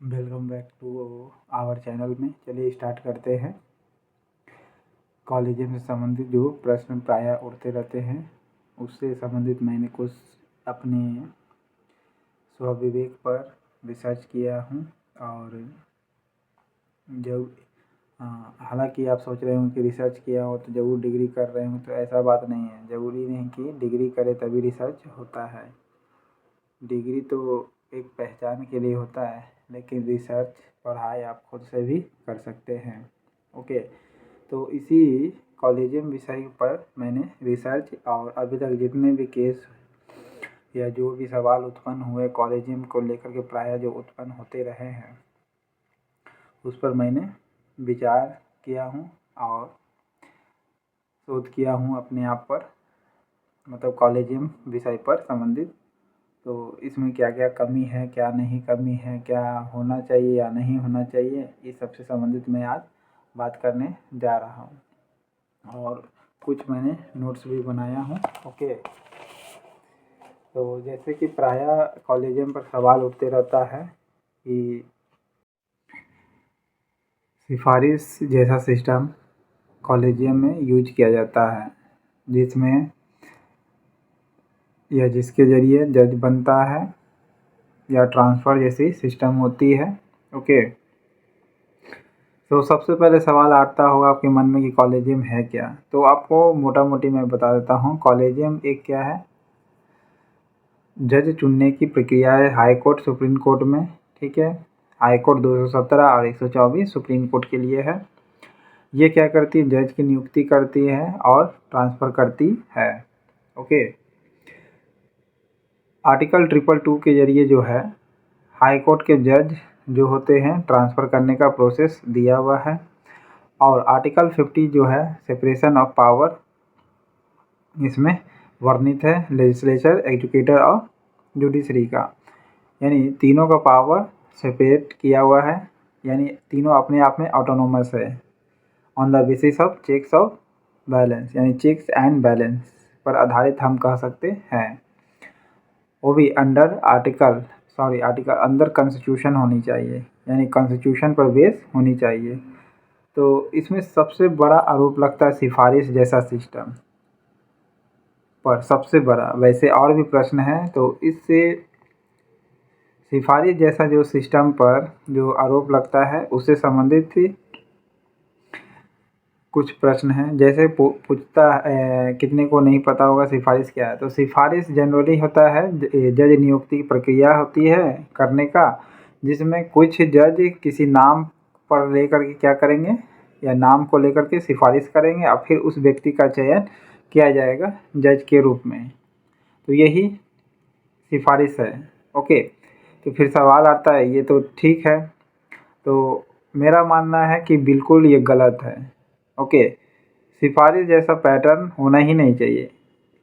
Welcome back to our channel में। चलिए start करते हैं। कॉलेजियम से संबंधित जो प्रश्न प्रायः उठते रहते हैं उससे संबंधित मैंने कुछ अपने स्वविवेक पर रिसर्च किया हूँ। और जब हालांकि आप सोच रहे हो कि रिसर्च किया हो तो ज़रूर डिग्री कर रहे हो, तो ऐसा बात नहीं है। ज़रूरी नहीं कि डिग्री करे तभी रिसर्च होता है। डिग्री तो एक पहचान के लिए होता है, लेकिन रिसर्च पढ़ाई आप खुद से भी कर सकते हैं। ओके, तो इसी कॉलेजियम विषय पर मैंने रिसर्च और अभी तक जितने भी केस या जो भी सवाल उत्पन्न हुए कॉलेजियम को लेकर के प्रायः जो उत्पन्न होते रहे हैं उस पर मैंने विचार किया हूँ और शोध किया हूँ अपने आप पर, मतलब कॉलेजियम विषय पर संबंधित। तो इसमें क्या क्या कमी है, क्या नहीं कमी है, क्या होना चाहिए या नहीं होना चाहिए, इस सब से संबंधित मैं आज बात करने जा रहा हूँ। और कुछ मैंने नोट्स भी बनाया हूँ। ओके, तो जैसे कि प्रायः कॉलेजियम पर सवाल उठते रहता है कि सिफारिश जैसा सिस्टम कॉलेजियम में यूज किया जाता है, जिसमें या जिसके ज़रिए जज बनता है या ट्रांसफ़र जैसी सिस्टम होती है। ओके, तो सबसे पहले सवाल आता होगा आपके मन में कि कॉलेजियम है क्या। तो आपको मोटा मोटी मैं बता देता हूँ कॉलेजियम एक क्या है। जज चुनने की प्रक्रिया है हाई कोर्ट सुप्रीम कोर्ट में, ठीक है। हाई कोर्ट 217 और 124 सुप्रीम कोर्ट के लिए है। ये क्या करती है, जज की नियुक्ति करती है और ट्रांसफ़र करती है। ओके, आर्टिकल 222 के ज़रिए जो है हाई कोर्ट के जज जो होते हैं ट्रांसफ़र करने का प्रोसेस दिया हुआ है। और आर्टिकल 50 जो है सेपरेशन ऑफ पावर, इसमें वर्णित है लेजिस्लेचर, एजुकेटर और जुडिशरी का, यानी तीनों का पावर सेपरेट किया हुआ है, यानी तीनों अपने आप में ऑटोनोमस है on the basis of checks of balance, यानी चेक्स एंड बैलेंस पर आधारित हम कह सकते हैं। वो भी अंडर अंदर कॉन्स्टिट्यूशन होनी चाहिए, यानी कॉन्स्टिट्यूशन पर बेस होनी चाहिए। तो इसमें सबसे बड़ा आरोप लगता है सिफारिश जैसा सिस्टम पर, सबसे बड़ा। वैसे और भी प्रश्न हैं, तो इससे सिफारिश जैसा जो सिस्टम पर जो आरोप लगता है उससे संबंधित कुछ प्रश्न हैं। जैसे पूछता है, कितने को नहीं पता होगा सिफारिश क्या है। तो सिफारिश जनरली होता है जज नियुक्ति की प्रक्रिया होती है करने का, जिसमें कुछ जज किसी नाम पर लेकर के क्या करेंगे, या नाम को लेकर के सिफारिश करेंगे और फिर उस व्यक्ति का चयन किया जाएगा जज के रूप में। तो यही सिफारिश है। ओके, तो फिर सवाल आता है ये तो ठीक है, तो मेरा मानना है कि बिल्कुल ये गलत है। ओके, सिफारिश जैसा पैटर्न होना ही नहीं चाहिए।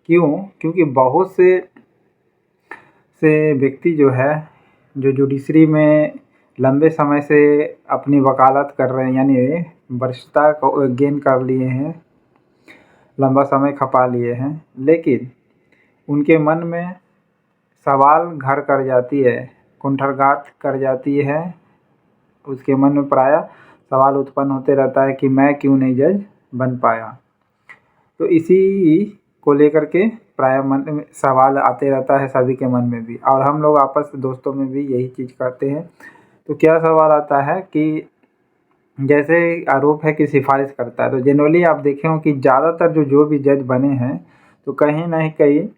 क्यों? क्योंकि बहुत से व्यक्ति जो है जो जुडिशरी में लंबे समय से अपनी वकालत कर रहे हैं, यानी वरिष्ठता को गेन कर लिए हैं, लंबा समय खपा लिए हैं, लेकिन उनके मन में सवाल घर कर जाती है, कुंठाराघात कर जाती है। उसके मन में प्रायः सवाल उत्पन्न होते रहता है कि मैं क्यों नहीं जज बन पाया। तो इसी को लेकर के प्रायः मन में सवाल आते रहता है सभी के मन में भी, और हम लोग आपस दोस्तों में भी यही चीज़ करते हैं। तो क्या सवाल आता है कि जैसे आरोप है कि सिफारिश करता है, तो जनरली आप देखे हो कि ज़्यादातर जो भी जज बने हैं तो कहीं ना कहीं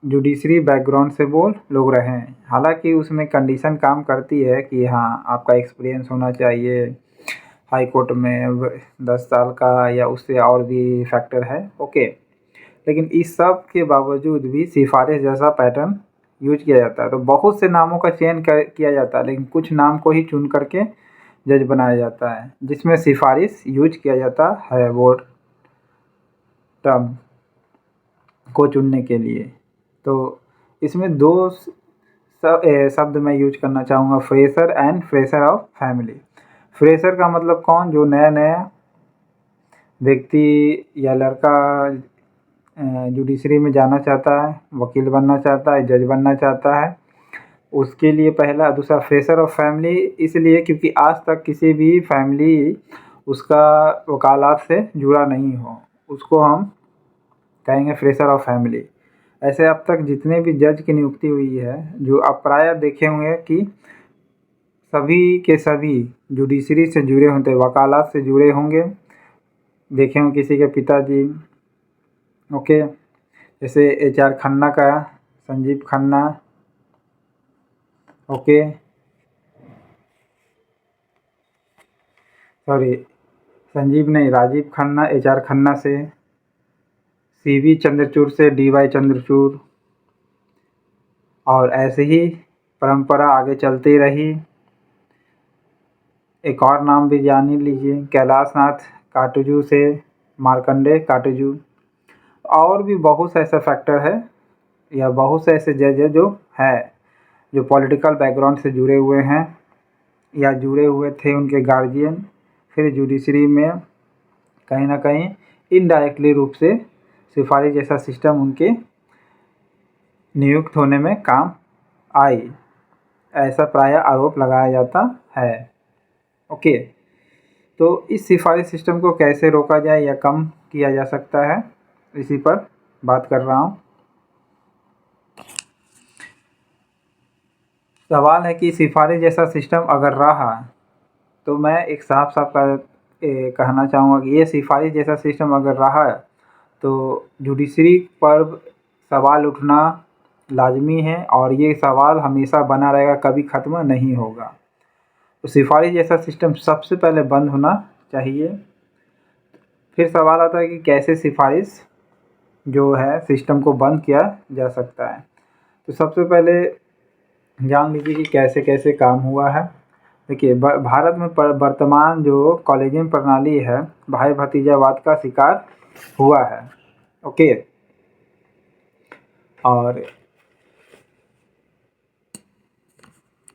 जुडिशरी बैकग्राउंड से वो लोग रहे हैं। हालांकि उसमें कंडीशन काम करती है कि हाँ आपका एक्सपीरियंस होना चाहिए हाई कोर्ट में 10 साल का, या उससे और भी फैक्टर है। ओके, लेकिन इस सब के बावजूद भी सिफारिश जैसा पैटर्न यूज किया जाता है। तो बहुत से नामों का चयन किया जाता है, लेकिन कुछ नाम को ही चुन करके जज बनाया जाता है, जिसमें सिफारिश यूज किया जाता है वो टर्म को चुनने के लिए। तो इसमें दो शब्द मैं यूज करना चाहूँगा, fresher and fresher of family. Fresher का मतलब कौन, जो नया नया व्यक्ति या लड़का जुडिशरी में जाना चाहता है, वकील बनना चाहता है, जज बनना चाहता है, उसके लिए पहला, दूसरा फ्रेशर ऑफ फैमिली इसलिए क्योंकि आज तक किसी भी फैमिली उसका वकालत से जुड़ा नहीं हो, उसको हम कहेंगे फ्रेशर ऑफ फैमिली। ऐसे अब तक जितने भी जज की नियुक्ति हुई है, जो आप प्रायः देखे होंगे कि सभी के सभी जुडिशरी से जुड़े होते, वकालत से जुड़े होंगे, देखे होंगे किसी के पिताजी। ओके, जैसे HR खन्ना का संजीव खन्ना, ओके सॉरी संजीव नहीं, राजीव खन्ना HR खन्ना से, CV चंद्रचूड़ से DY चंद्रचूड़, और ऐसे ही परंपरा आगे चलती रही। एक और नाम भी जान ही लीजिए, कैलाश नाथ काटजू से मार्कंडे काटजू। और भी बहुत से ऐसा फैक्टर है या बहुत से ऐसे जज है जो पॉलिटिकल बैकग्राउंड से जुड़े हुए हैं या जुड़े हुए थे उनके गार्जियन, फिर जुडिशरी में कहीं ना कहीं इनडायरेक्टली रूप से सिफारिश जैसा सिस्टम उनके नियुक्त होने में काम आई, ऐसा प्रायः आरोप लगाया जाता है। ओके, तो इस सिफारिश सिस्टम को कैसे रोका जाए या कम किया जा सकता है, इसी पर बात कर रहा हूँ। सवाल है कि सिफारिश जैसा सिस्टम अगर रहा तो मैं एक साफ कहना चाहूँगा कि ये सिफारिश जैसा सिस्टम अगर रहा तो जुडिशरी पर सवाल उठना लाजमी है और ये सवाल हमेशा बना रहेगा, कभी ख़त्म नहीं होगा। तो सिफारिश जैसा सिस्टम सबसे पहले बंद होना चाहिए। फिर सवाल आता है कि कैसे सिफारिश जो है सिस्टम को बंद किया जा सकता है। तो सबसे पहले जान लीजिए कि कैसे कैसे काम हुआ है। देखिए, भारत में वर्तमान जो कॉलेजियम प्रणाली है भाई भतीजावाद का शिकार हुआ है। ओके, और